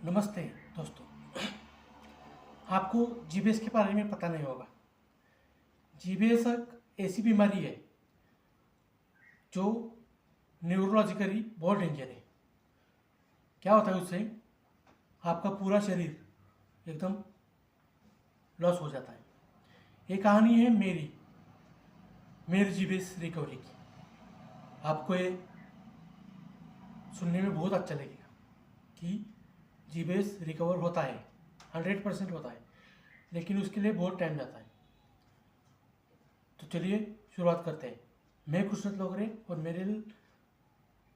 नमस्ते दोस्तों। आपको जीबीएस के बारे में पता नहीं होगा। जीबीएस एक ऐसी बीमारी है जो न्यूरोलॉजिकली बहुत डेंजर है। क्या होता है उससे? आपका पूरा शरीर एकदम लॉस हो जाता है। ये कहानी है मेरी जीबीएस रिकवरी की। आपको ये सुनने में बहुत अच्छा लगेगा कि जीबीएस रिकवर होता है, 100% होता है, लेकिन उसके लिए बहुत टाइम जाता है। तो चलिए शुरुआत करते हैं। मैं कृष्ण लोगरे और मेरे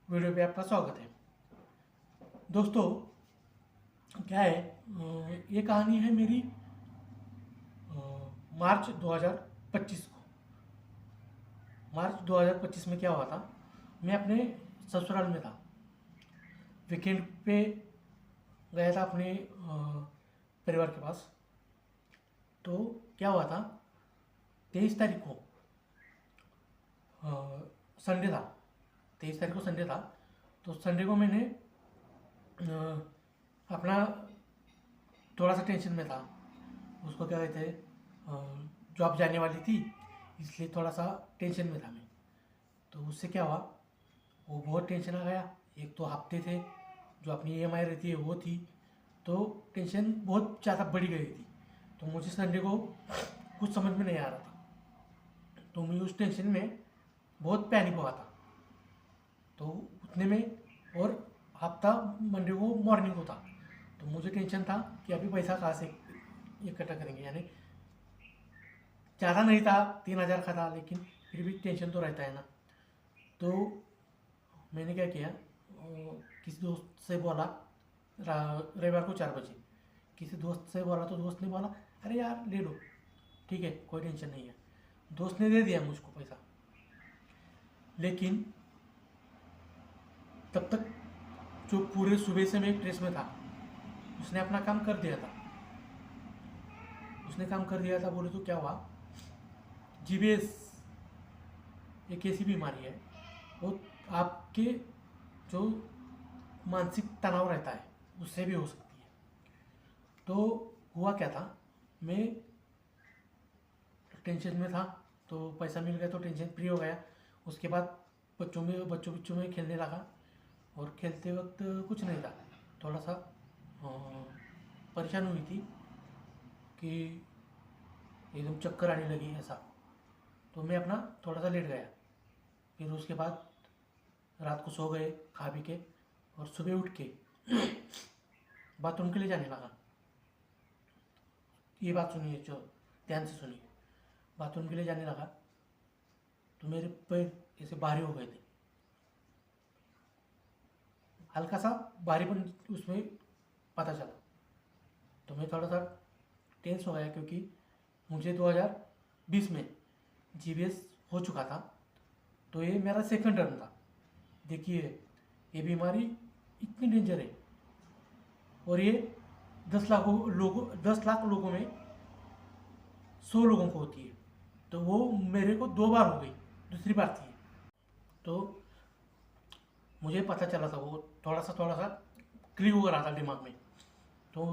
वीडियो पे आपका स्वागत है। दोस्तों, क्या है, ये कहानी है मेरी मार्च 2025 को। मार्च 2025 में क्या हुआ था, मैं अपने ससुराल में था। वीकेंड पे गया था अपने परिवार के पास। तो क्या हुआ था, 23 तारीख को संडे था। 23 तारीख को संडे था। तो संडे को मैंने अपना थोड़ा सा टेंशन में था। उसको क्या कहते हैं, जॉब जाने वाली थी, इसलिए थोड़ा सा टेंशन में था मैं। तो उससे क्या हुआ, वो बहुत टेंशन आ गया। एक तो हफ्ते थे, जो अपनी ईएमआई रहती है वो थी, तो टेंशन बहुत ज़्यादा बढ़ गई थी। तो मुझे संडे को कुछ समझ में नहीं आ रहा था। तो मैं उस टेंशन में बहुत पैनिक हुआ था। तो उतने में और हफ्ता मंडे को मॉर्निंग को था। तो मुझे टेंशन था कि अभी पैसा कहाँ से इकट्ठा करेंगे। यानी ज़्यादा नहीं था, 3,000 का था, लेकिन फिर भी टेंशन तो रहता है ना। तो मैंने क्या किया, किसी दोस्त से बोला, रविवार को 4 बजे किसी दोस्त से बोला। तो दोस्त ने बोला, अरे यार ले लो, ठीक है, कोई टेंशन नहीं है। दोस्त ने दे दिया मुझको पैसा। लेकिन तब तक जो पूरे सुबह से मैं ट्रेस में था, उसने अपना काम कर दिया था। बोले तो क्या हुआ, जीबीएस एक ऐसी बीमारी है, वो आपके जो मानसिक तनाव रहता है उससे भी हो सकती है। तो हुआ क्या था, मैं टेंशन में था, तो पैसा मिल गया तो टेंशन फ्री हो गया। उसके बाद बच्चों में खेलने लगा। और खेलते वक्त कुछ नहीं था, थोड़ा सा परेशान हुई थी कि एकदम चक्कर आने लगी ऐसा। तो मैं अपना थोड़ा सा लेट गया। फिर उसके बाद रात को सो गए खा पी के, और सुबह उठ के बाथरूम के लिए जाने लगा। ये बात सुनिए, जो ध्यान से सुनिए। बाथरूम के लिए जाने लगा तो मेरे पैर ऐसे भारी हो गए थे, हल्का सा भारीपन उसमें पता चला। तो मैं थोड़ा सा टेंस हो गया, क्योंकि मुझे 2020 में जीबीएस हो चुका था। तो ये मेरा सेकंड टर्न था। देखिए, ये बीमारी इतनी डेंजर है, और ये 10 लाख लोगों में 100 लोगों को होती है। तो वो मेरे को 2 बार हो गई, दूसरी बार थी। तो मुझे पता चला था, वो थोड़ा सा क्लिक हो रहा था दिमाग में। तो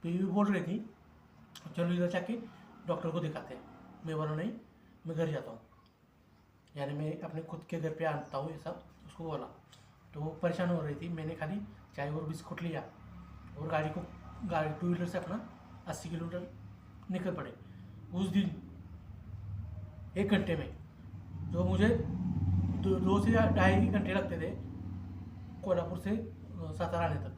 बीवी बोल रही थी, चलो इधर जाके डॉक्टर को दिखाते हैं। मैं बोला नहीं, मैं घर जाता हूँ, यानी मैं अपने खुद के घर पे आता हूँ, ऐसा उसको बोला। तो वो परेशान हो रही थी। मैंने खाली चाय और बिस्कुट लिया और गाड़ी 2 व्हीलर से अपना 80 किलोमीटर निकल पड़े। उस दिन 1 घंटे में, जो मुझे 2 से 2.5 घंटे लगते थे कोल्हापुर से सातारा आने तक,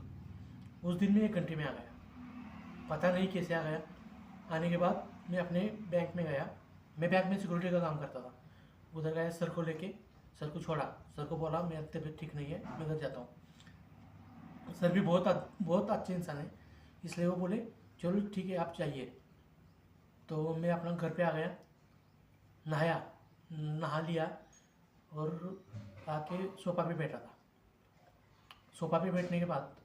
उस दिन में 1 घंटे में आ गया। पता नहीं कैसे आ गया। आने के बाद मैं अपने बैंक में गया। मैं बैंक में सिक्योरिटी का काम करता था। उधर गया, सर को लेके, सर को छोड़ा। सर को बोला मेरी तबीयत ठीक नहीं है, मैं घर जाता हूँ। सर भी बहुत अच्छे इंसान है, इसलिए वो बोले चलो ठीक है आप जाइए। तो मैं अपना घर पे आ गया, नहा लिया और आके सोफा पे बैठा था। सोफा पे बैठने के बाद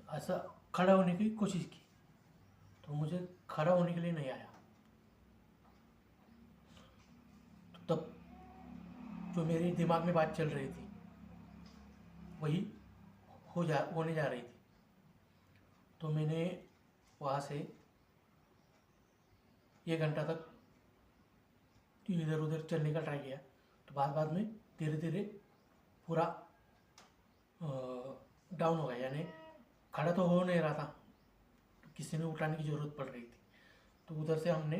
ऐसा खड़ा होने की कोशिश की, तो मुझे खड़ा होने के लिए नहीं आया। तो तब जो मेरे दिमाग में बात चल रही थी वही होने जा रही थी। तो मैंने वहाँ से 1 घंटा तक इधर उधर चलने का ट्राई किया। तो बाद में धीरे धीरे पूरा डाउन हो गया, यानी खड़ा तो हो नहीं रहा था, तो किसी ने उठाने की ज़रूरत पड़ रही थी। तो उधर से हमने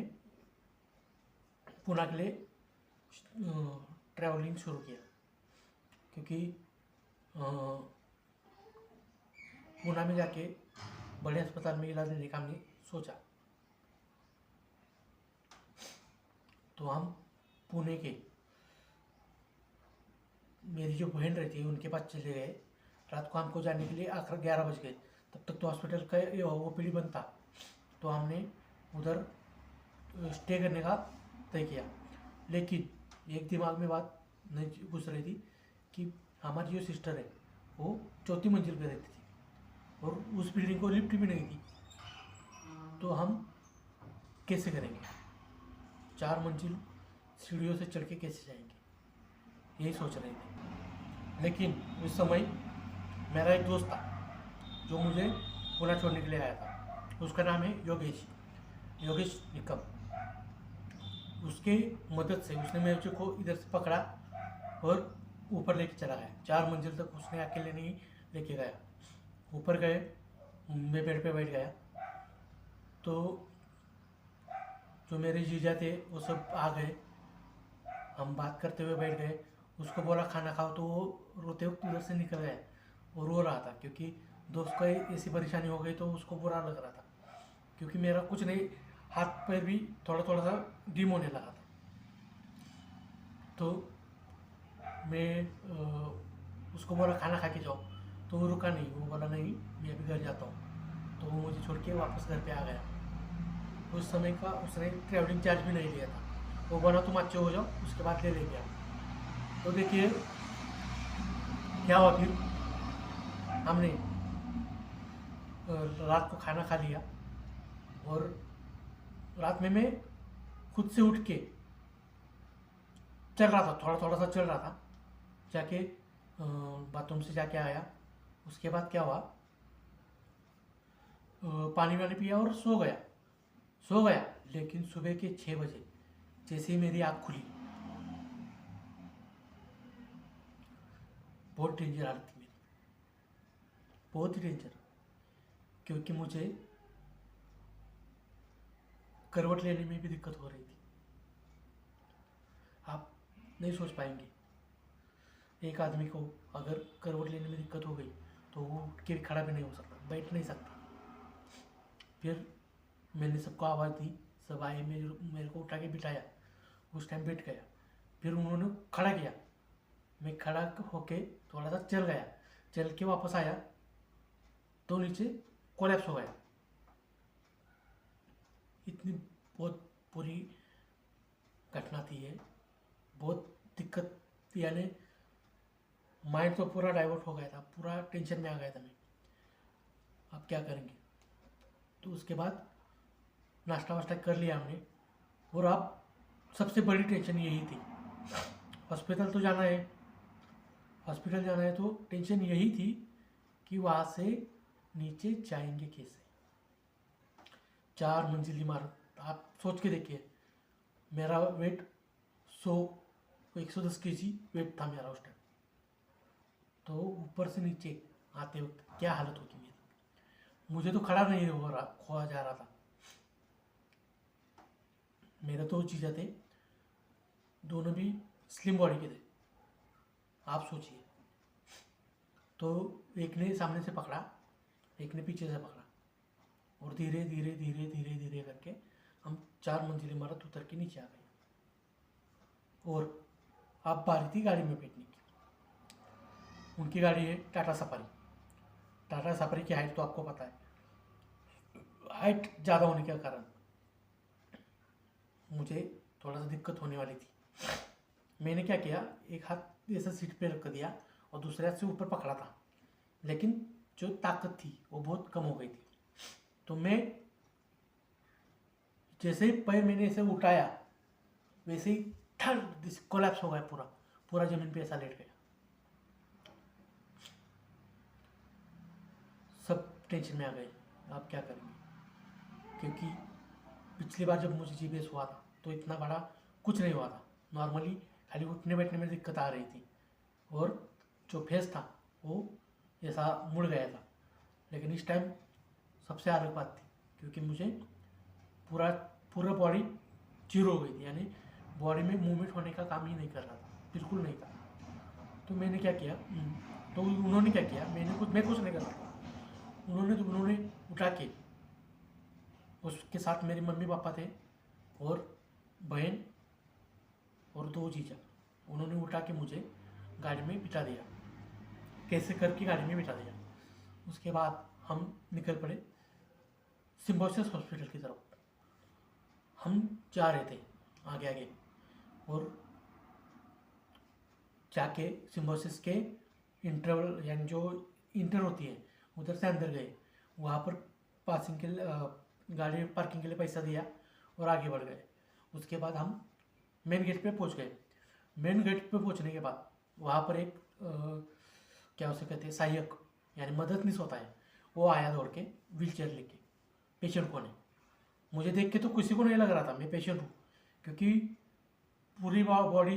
पुणे के लिए ट्रैवलिंग शुरू किया, क्योंकि पुणे में जाके बड़े अस्पताल में इलाज लेने का हमने सोचा। तो हम पुणे के मेरी जो बहन रहती है उनके पास चले गए। रात को हमको जाने के लिए आखिर 11 बज गए, तब तक तो हॉस्पिटल का OPD बंद था। तो हमने उधर स्टे करने का तय किया। लेकिन एक दिमाग में बात नहीं घुस रही थी कि हमारी जो सिस्टर है वो 4थी मंजिल पे रहती थी और उस बिल्डिंग को लिफ्ट भी नहीं थी। तो हम कैसे करेंगे, 4 मंजिल सीढ़ियों से चढ़ के कैसे जाएंगे, यही सोच रहे थे। लेकिन उस समय मेरा एक दोस्त था जो मुझे पुणे छोड़ने के लिए आया था। उसका नाम है योगेश निकम। उसके मदद से उसने मेरे को इधर से पकड़ा और ऊपर लेके चला गया। 4 मंजिल तक उसने अकेले नहीं लेके गया। ऊपर गए, मैं बेड पे बैठ गया। तो जो मेरे जीजा थे वो सब आ गए, हम बात करते हुए बैठ गए। उसको बोला खाना खाओ, तो वो रोते वक्त उधर से निकल गया। वो रो रहा था क्योंकि दोस्त को ऐसी परेशानी हो गई, तो उसको बुरा लग रहा था। क्योंकि मेरा कुछ नहीं, हाथ पैर भी थोड़ा थोड़ा सा डिम होने लगा था। तो मैं उसको बोला खाना खा के जाओ, तो वो रुका नहीं। वो बोला नहीं, मैं अभी घर जाता हूँ। तो वो मुझे छोड़ के वापस घर पे आ गया। उस समय का उसने ट्रैवलिंग चार्ज भी नहीं लिया था। वो बोला तुम अच्छे हो जाओ, उसके बाद ले लेंगे आप। तो देखिए क्या हुआ। फिर हमने रात को खाना खा लिया और रात में मैं खुद से उठ के चल रहा था, थोड़ा थोड़ा सा चल रहा था। जाके बाथरूम से जाके आया। उसके बाद क्या हुआ, पानी वानी पिया और सो गया। लेकिन सुबह के 6 बजे जैसे ही मेरी आँख खुली, बहुत डेंजर हालत थी मेरी, बहुत ही डेंजर। क्योंकि मुझे करवट लेने में भी दिक्कत हो रही थी। आप नहीं सोच पाएंगे, एक आदमी को अगर करवट लेने में दिक्कत हो गई तो वो उठ के खड़ा भी नहीं हो सकता, बैठ नहीं सकता। फिर मैंने सबको आवाज़ दी, सब आए, मेरे को उठा के बिठाया। उस टाइम बैठ गया। फिर उन्होंने खड़ा किया, मैं खड़ा होके थोड़ा सा चल गया। चल के वापस आया तो नीचे कोलैप्स हो गया। इतनी बहुत बुरी घटना थी ये, बहुत दिक्कत, यानी माइंड तो पूरा डाइवर्ट हो गया था, पूरा टेंशन में आ गया था मैं, अब क्या करेंगे। तो उसके बाद नाश्ता वाश्ता कर लिया हमने। और अब सबसे बड़ी टेंशन यही थी, हॉस्पिटल जाना है। तो टेंशन यही थी कि वहाँ से नीचे जाएंगे कैसे। 4 मंजिल इमारत, आप सोच के देखिए। मेरा वेट 110 kg वेट था मेरा उस टाइम। तो ऊपर से नीचे आते वक्त क्या हालत होगी मेरी। मुझे तो खड़ा नहीं खोआ जा रहा था। मेरे तो जीजा थे, दोनों भी स्लिम बॉडी के थे, आप सोचिए। तो एक ने सामने से पकड़ा, एक ने पीछे से पकड़ा, और धीरे धीरे धीरे धीरे धीरे करके हम 4 मंजिल इमारत उतर के नीचे आ गए। और अब बारी थी गाड़ी में बैठने की। उनकी गाड़ी है टाटा सफारी की हाइट तो आपको पता है, हाइट ज़्यादा होने के कारण मुझे थोड़ा सा दिक्कत होने वाली थी। मैंने क्या किया, एक हाथ ऐसा सीट पे रख दिया और दूसरे हाथ से ऊपर पकड़ा था, लेकिन जो ताकत थी वो बहुत कम हो गई थी। तो मैं जैसे ही पैर मैंने ऐसे उठाया, वैसे ही ठल कोलैप्स हो गया, पूरा जमीन पे ऐसा लेट गया। सब टेंशन में आ गए, आप क्या करेंगे? क्योंकि पिछली बार जब मुझे जीपीएस हुआ था तो इतना बड़ा कुछ नहीं हुआ था, नॉर्मली खाली उठने बैठने में दिक्कत आ रही थी और जो फेस था वो ऐसा मुड़ गया था। लेकिन इस टाइम सबसे अलग बात थी, क्योंकि मुझे पूरा पूरा बॉडी जीरो हो गई थी, यानी बॉडी में मूवमेंट होने का काम ही नहीं कर रहा था, बिल्कुल नहीं था। तो मैंने क्या किया, तो उन्होंने क्या किया, मैं कुछ नहीं कर रहा था। उन्होंने उठा के, उसके साथ मेरे मम्मी पापा थे और बहन और 2 जीजा, उन्होंने उठा के मुझे गाड़ी में बिठा दिया, कैसे करके गाड़ी में बिठा दिया। उसके बाद हम निकल पड़े सिम्बोसिस हॉस्पिटल की तरफ। हम जा रहे थे आगे आगे, और जाके सिम्बोसिस के इंटरवल यानी जो इंटर होती है उधर से अंदर गए। वहाँ पर पासिंग के लिए गाड़ी पार्किंग के लिए पैसा दिया और आगे बढ़ गए। उसके बाद हम मेन गेट पे पहुँच गए। मेन गेट पे पहुँचने के बाद वहाँ पर एक क्या उसे कहते हैं, सहायक यानी मददनीस होता है, वो आया दौड़ के व्हील चेयर लेके पेशेंट को ने। मुझे देख के तो किसी को नहीं लग रहा था मैं पेशेंट हूँ, क्योंकि पूरी बॉडी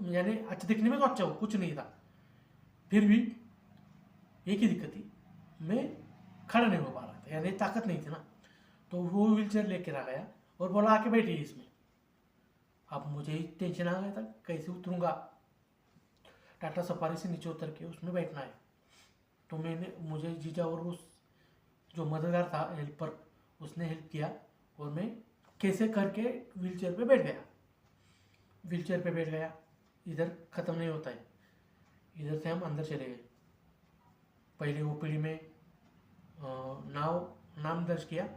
यानी अच्छा दिखने में तो अच्छा हो, कुछ नहीं था। फिर भी एक ही दिक्कत थी, मैं खड़ा नहीं हो पा रहा था, यानी ताकत नहीं थी ना। तो वो व्हील चेयर लेकर आ गया और बोला आके बैठिए इसमें। अब मुझे ही टेंशन आ गया था, कैसे उतरूँगा, टाटा सफारी से नीचे उतर के उसमें बैठना है। तो मुझे जीजा और उस जो मददगार था हेल्पर, उसने हेल्प किया और मैं कैसे करके व्हील चेयर पे बैठ गया। व्हील चेयर पे बैठ गया, इधर ख़त्म नहीं होता है, इधर से हम अंदर चले गए। पहले ओपीडी में नाम दर्ज किया।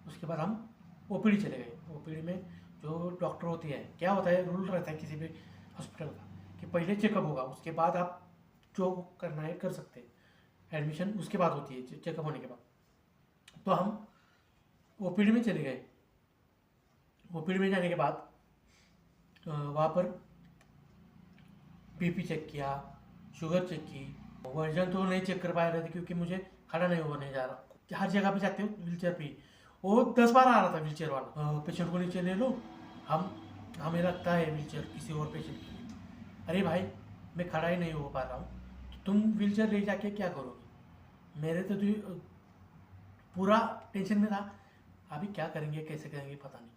उसके बाद हम ओपीडी चले गए। ओपीडी में जो डॉक्टर होती है, क्या होता है, रूल रहता है किसी भी हॉस्पिटल का कि पहले चेकअप होगा, उसके बाद आप जो करना है कर सकते हैं। एडमिशन उसके बाद होती है, चेकअप होने के बाद। तो हम ओपीडी में चले गए। ओपीडी में जाने के बाद वहाँ पर बीपी चेक किया, शुगर चेक की। वजन तो नहीं चेक कर पा रहे थे क्योंकि मुझे खड़ा नहीं होने जा रहा। हर जगह पे जाते हो व्हील चेयर पे, वो 10 बार आ रहा था व्हील चेयर वाला, पेशेंट को नीचे ले लो, हमें लगता है व्हील चेयर किसी और पेशेंट के लिए। अरे भाई, मैं खड़ा ही नहीं हो पा रहा हूँ, तो तुम व्हील चेयर ले जाके क्या करोगे? मेरे तो पूरा टेंशन में था, अभी क्या करेंगे कैसे करेंगे पता नहीं।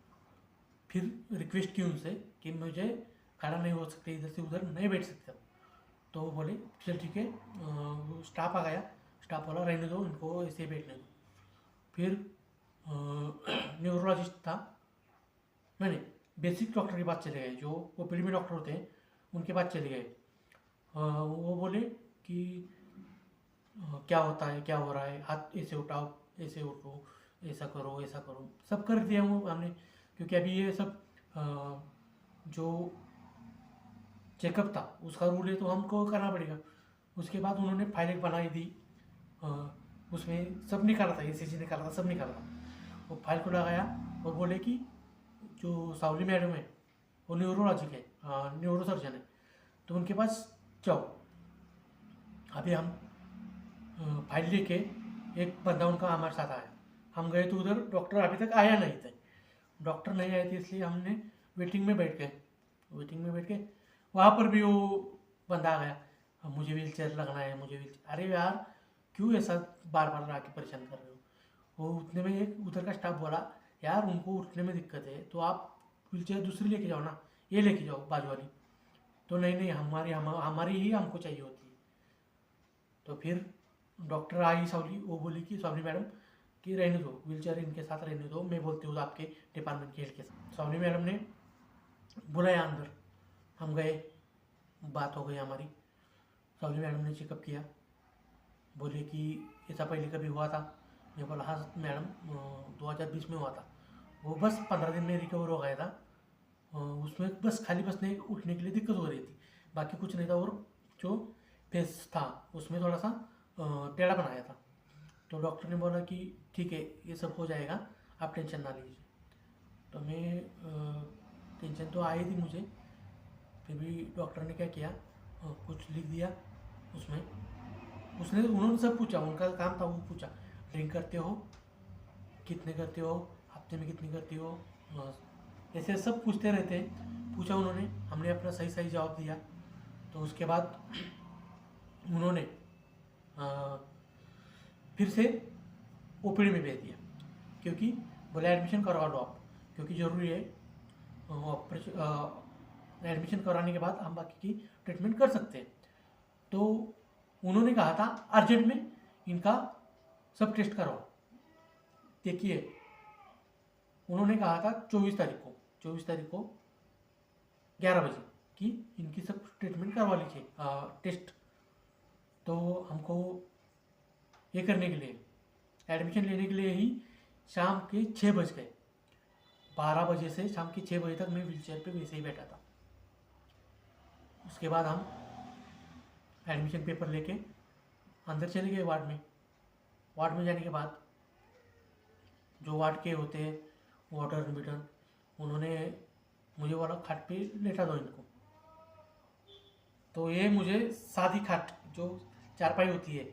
फिर रिक्वेस्ट की उनसे कि मुझे खड़ा नहीं हो सकते, इधर से उधर नहीं बैठ सकते। तो वो बोले चल ठीक है। स्टाफ आ गया, स्टाफ बोला रहने दो इनको, ऐसे ही बैठने दो। फिर न्यूरोलॉजिस्ट था, नहीं बेसिक डॉक्टर के पास चले गए, जो ओपीडी में डॉक्टर होते हैं उनके पास चले गए। वो बोले कि क्या होता है, क्या हो रहा है, हाथ ऐसे उठाओ, ऐसे उठो, ऐसा करो, ऐसा करो, सब कर दिया वो हमने। क्योंकि अभी ये सब जो चेकअप था उसका रूल है तो हमको करना पड़ेगा। उसके बाद उन्होंने फाइल एक बनाई दी, उसमें सब निकाला था, ECG निकाला था, सब निकाला था। वो फाइल को लगाया और बोले कि जो सावली मैडम है वो न्यूरोलॉजी के न्यूरो सर्जन है, तो उनके पास जाओ। अभी हम फाइल लेके, एक बंदा उनका हमारे साथ आया, हम गए तो उधर डॉक्टर अभी तक आया नहीं थे। डॉक्टर नहीं आए थे इसलिए हमने वेटिंग में बैठ गए। वेटिंग में बैठ के वहाँ पर भी वो बंदा आ गया, मुझे व्हील चेयर लगना है, मुझे व्हील चेयर। अरे यार, क्यों ऐसा बार बार आके परेशान कर रहे हो? वो उतने में एक उधर का स्टाफ बोला, यार उनको उठने में दिक्कत है तो आप व्हील चेयर दूसरी लेके जाओ ना, ये लेके जाओ बाजू वाली। तो नहीं, हमारी ही हमको चाहिए होती है। तो फिर डॉक्टर आई सावली, वो बोली कि सावली मैडम कि रहने दो, व्हील चेयर इनके साथ रहने दो, मैं बोलती हूँ आपके डिपार्टमेंट के हेड के साथ। सावली मैडम ने बुलाया अंदर, हम गए, बात हो गई हमारी। सावली मैडम ने चेकअप किया, बोले कि ऐसा पहले कभी हुआ था? मैं बोला हाँ मैडम, 2020 में हुआ था। वो बस 15 दिन में रिकवर हो गया था। उसमें बस खाली बस नहीं उठने के लिए दिक्कत हो रही थी, बाकी कुछ नहीं था। और जो फेस था उसमें थोड़ा सा टेढ़ा बनाया था। तो डॉक्टर ने बोला कि ठीक है ये सब हो जाएगा, आप टेंशन ना लीजिए। तो मैं टेंशन तो आई थी मुझे, फिर भी डॉक्टर ने क्या किया, कुछ लिख दिया उसमें। उन्होंने सब पूछा, उनका काम था, वो पूछा ड्रिंक करते हो, कितने करते हो, हफ्ते में कितनी करती हो, ऐसे सब पूछते रहते हैं। पूछा उन्होंने, हमने अपना सही सही जवाब दिया। तो उसके बाद उन्होंने फिर से ओपीडी में भेज दिया, क्योंकि बोले एडमिशन करवा लो आप, क्योंकि ज़रूरी है। एडमिशन कराने के बाद हम बाकी की ट्रीटमेंट कर सकते हैं। तो उन्होंने कहा था अर्जेंट में इनका सब टेस्ट करवाओ। देखिए, उन्होंने कहा था 24 तारीख को 11 बजे कि इनकी सब ट्रीटमेंट करवा लीजिए, टेस्ट। तो हमको ये करने के लिए, एडमिशन लेने के लिए ही शाम के 6 बज गए। 12 बजे से शाम के 6 बजे तक मैं व्हीलचेयर पे वैसे ही बैठा था। उसके बाद हम एडमिशन पेपर लेके अंदर चले गए वार्ड में जाने के बाद जो वार्ड के होते हैं वार्डन बिटन, उन्होंने मुझे बोला खाट पे लेटा दो इनको। तो ये मुझे सादी खाट जो चारपाई होती है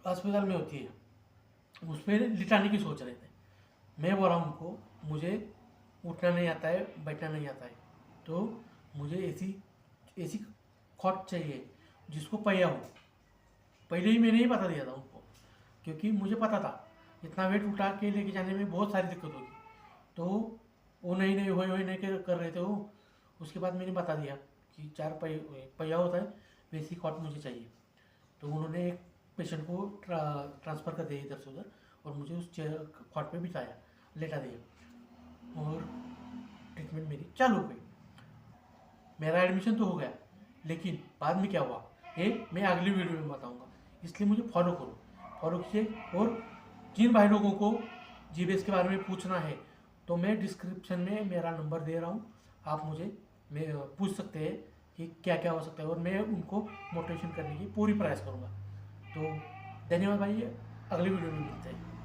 अस्पताल में होती है, उस पर लिटाने की सोच रहे थे। मैं बोला उनको मुझे उठना नहीं आता है, बैठना नहीं आता है, तो मुझे ऐसी खॉट चाहिए जिसको पहिया हो। पहले ही मैंने ही बता दिया था उनको, क्योंकि मुझे पता था इतना वेट उठा के लेके जाने में बहुत सारी दिक्कत होगी। तो वो नहीं वही नहीं कर रहे थे वो। उसके बाद मैंने बता दिया कि 4 पहिया होता है, वैसी खॉट मुझे चाहिए। तो उन्होंने एक पेशेंट को ट्रांसफ़र कर दिया इधर से उधर, और मुझे उस खॉट पे बिठाया, लेटा दिया, और ट्रीटमेंट मेरी चालू हो गई। मेरा एडमिशन तो हो गया, लेकिन बाद में क्या हुआ ये मैं अगली वीडियो में बताऊंगा। इसलिए मुझे फॉलो कीजिए। और जिन भाई लोगों को जीबीएस के बारे में पूछना है, तो मैं डिस्क्रिप्शन में मेरा नंबर दे रहा हूँ, आप मुझे पूछ सकते हैं कि क्या क्या हो सकता है, और मैं उनको मोटिवेशन करने की पूरी प्रयास करूँगा। तो धन्यवाद भाई, अगली वीडियो में मिलते हैं।